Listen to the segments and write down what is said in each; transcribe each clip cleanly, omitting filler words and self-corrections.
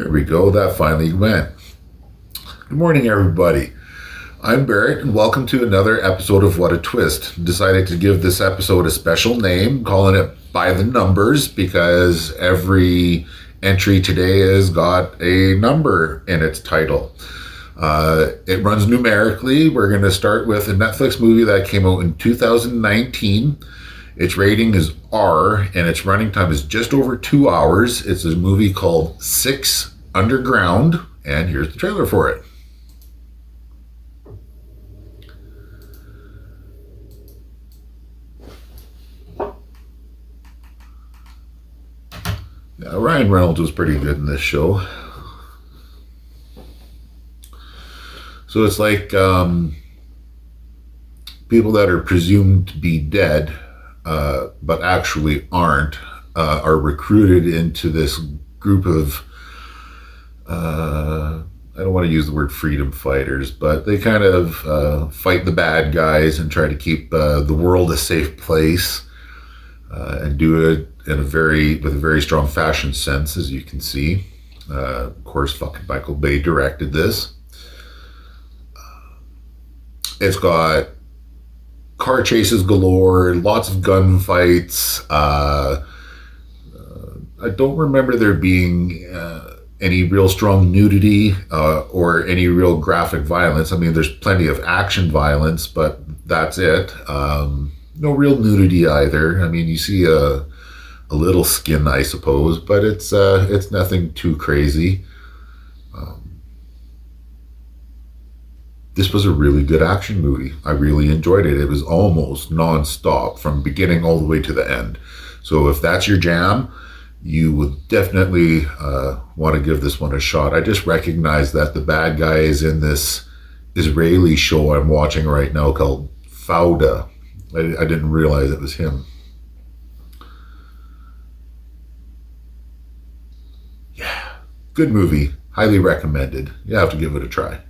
There we go. That finally went. Good morning, everybody. I'm Barrett, and welcome to another episode of What a Twist. Decided to give this episode a special name, calling it By the Numbers, because every entry today has got a number in its title. It runs numerically. We're going to start with a Netflix movie that came out in 2019. Its rating is R, and its running time is just over 2 hours. It's a movie called Six Underground, and here's the trailer for it. Yeah, Ryan Reynolds was pretty good in this show. So it's like people that are presumed to be dead, but actually aren't, are recruited into this group of, I don't want to use the word freedom fighters, but they kind of fight the bad guys and try to keep the world a safe place, and do it in with a very strong fashion sense, as you can see. Of course, fucking Michael Bay directed this. It's got car chases galore, lots of gunfights. I don't remember there being any real strong nudity or any real graphic violence. I mean, there's plenty of action violence, but that's it. No real nudity either. I mean, you see a little skin, I suppose, but it's nothing too crazy. This was a really good action movie. I really enjoyed it. It was almost non-stop from beginning all the way to the end. So if that's your jam, you would definitely want to give this one a shot. I just recognized that the bad guy is in this Israeli show I'm watching right now called Fauda. I didn't realize it was him. Yeah, good movie. Highly recommended. You have to give it a try.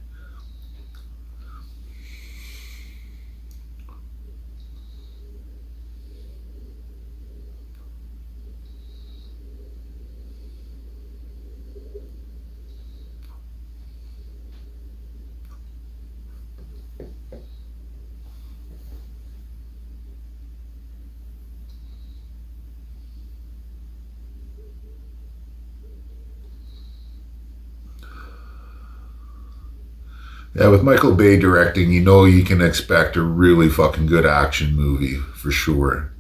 Yeah, with Michael Bay directing, you know you can expect a really fucking good action movie, for sure.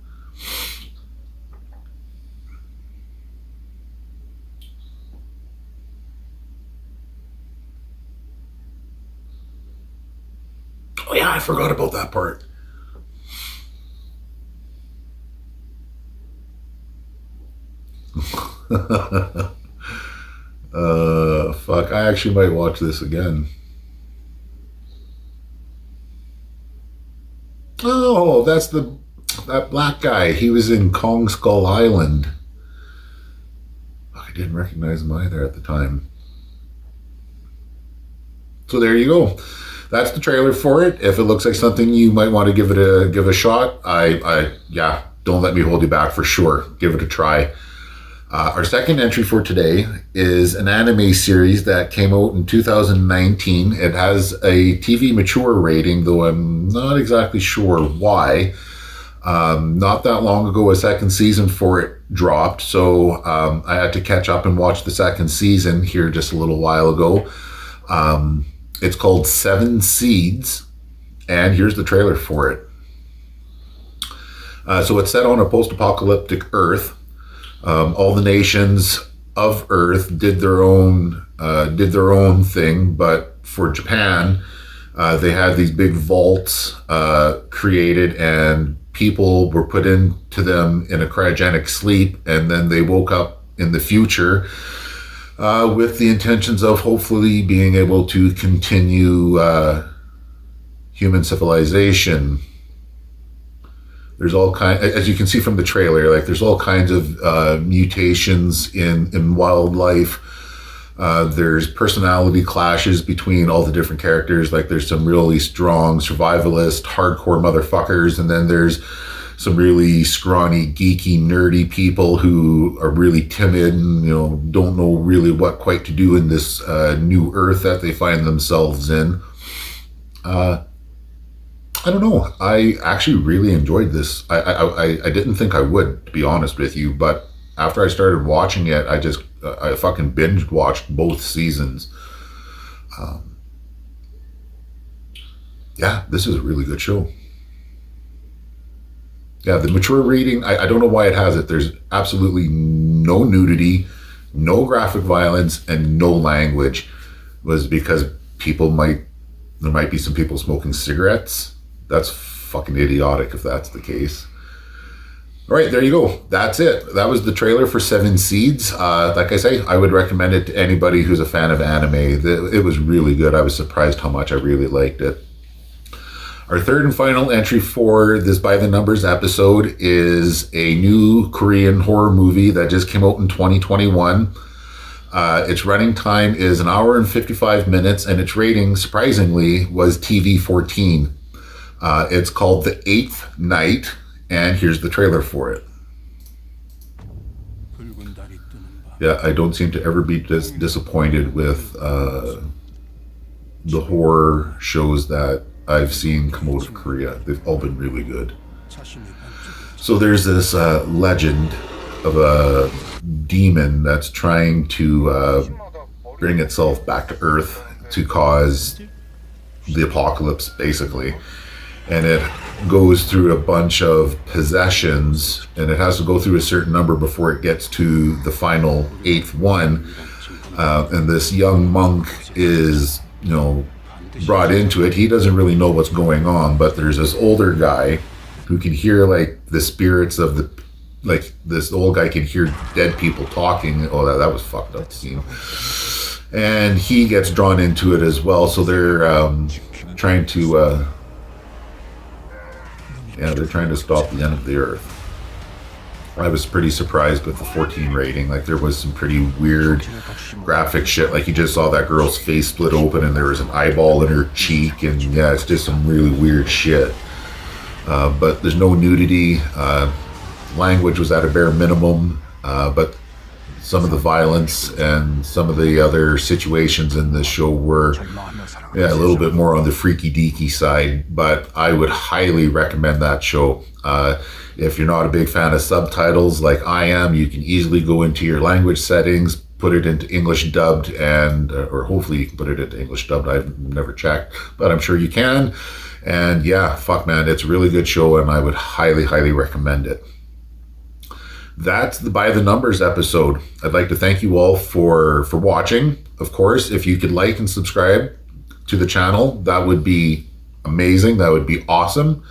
Oh yeah, I forgot about that part. Fuck, I actually might watch this again. Oh, that's that black guy. He was in Kong Skull Island. I didn't recognize him either at the time. So there you go. That's the trailer for it. If it looks like something you might want to give a shot, yeah, don't let me hold you back, for sure. Give it a try. Our second entry for today is an anime series that came out in 2019. It has a TV mature rating, though I'm not exactly sure why. Not that long ago, a second season for it dropped, so I had to catch up and watch the second season here just a little while ago. It's called Seven Seeds, and here's the trailer for it. So it's set on a post-apocalyptic Earth. All the nations of Earth did their own thing, but for Japan, they had these big vaults created, and people were put into them in a cryogenic sleep, and then they woke up in the future with the intentions of hopefully being able to continue human civilization. There's all kinds, as you can see from the trailer, like there's all kinds of mutations in wildlife. There's personality clashes between all the different characters. Like there's some really strong survivalist, hardcore motherfuckers, and then there's some really scrawny, geeky, nerdy people who are really timid and, don't know really what quite to do in this new Earth that they find themselves in. I don't know. I actually really enjoyed this. I didn't think I would, to be honest with you, but after I started watching it, I fucking binge watched both seasons. Yeah, this is a really good show. Yeah, the mature rating, I don't know why it has it. There's absolutely no nudity, no graphic violence, and no language. It was because there might be some people smoking cigarettes. That's fucking idiotic if that's the case. All right, there you go. That's it. That was the trailer for Seven Seeds. Like I say, I would recommend it to anybody who's a fan of anime. It was really good. I was surprised how much I really liked it. Our third and final entry for this By the Numbers episode is a new Korean horror movie that just came out in 2021. Its running time is 1 hour and 55 minutes, and its rating, surprisingly, was TV-14. It's called The Eighth Night, and here's the trailer for it. Yeah, I don't seem to ever be disappointed with the horror shows that I've seen come out of Korea. They've all been really good. So there's this legend of a demon that's trying to bring itself back to Earth to cause the apocalypse, basically. And it goes through a bunch of possessions, and it has to go through a certain number before it gets to the final 8th one. And this young monk is, brought into it. He doesn't really know what's going on, but there's this older guy who can hear like the spirits of this old guy can hear dead people talking. Oh, that was fucked up scene. And he gets drawn into it as well. So they're trying to stop the end of the Earth. I was pretty surprised with the 14 rating. Like, there was some pretty weird graphic shit. Like, you just saw that girl's face split open and there was an eyeball in her cheek, and yeah, it's just some really weird shit. But there's no nudity. Language was at a bare minimum, but some of the violence and some of the other situations in this show were a little bit more on the freaky deaky side. But I would highly recommend that show. If you're not a big fan of subtitles like I am, you can easily go into your language settings, put it into English dubbed, or hopefully you can put it into English dubbed. I've never checked, but I'm sure you can. And yeah, fuck man, it's a really good show, and I would highly, highly recommend it. That's the By the Numbers episode. I'd like to thank you all for watching. Of course, if you could like and subscribe to the channel, that would be amazing. That would be awesome.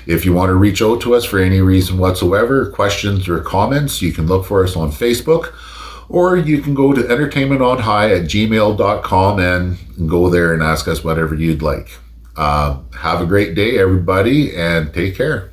If you want to reach out to us for any reason whatsoever, questions or comments, you can look for us on Facebook, or you can go to entertainmentonhigh@gmail.com and go there and ask us whatever you'd like. Have a great day, everybody, and take care.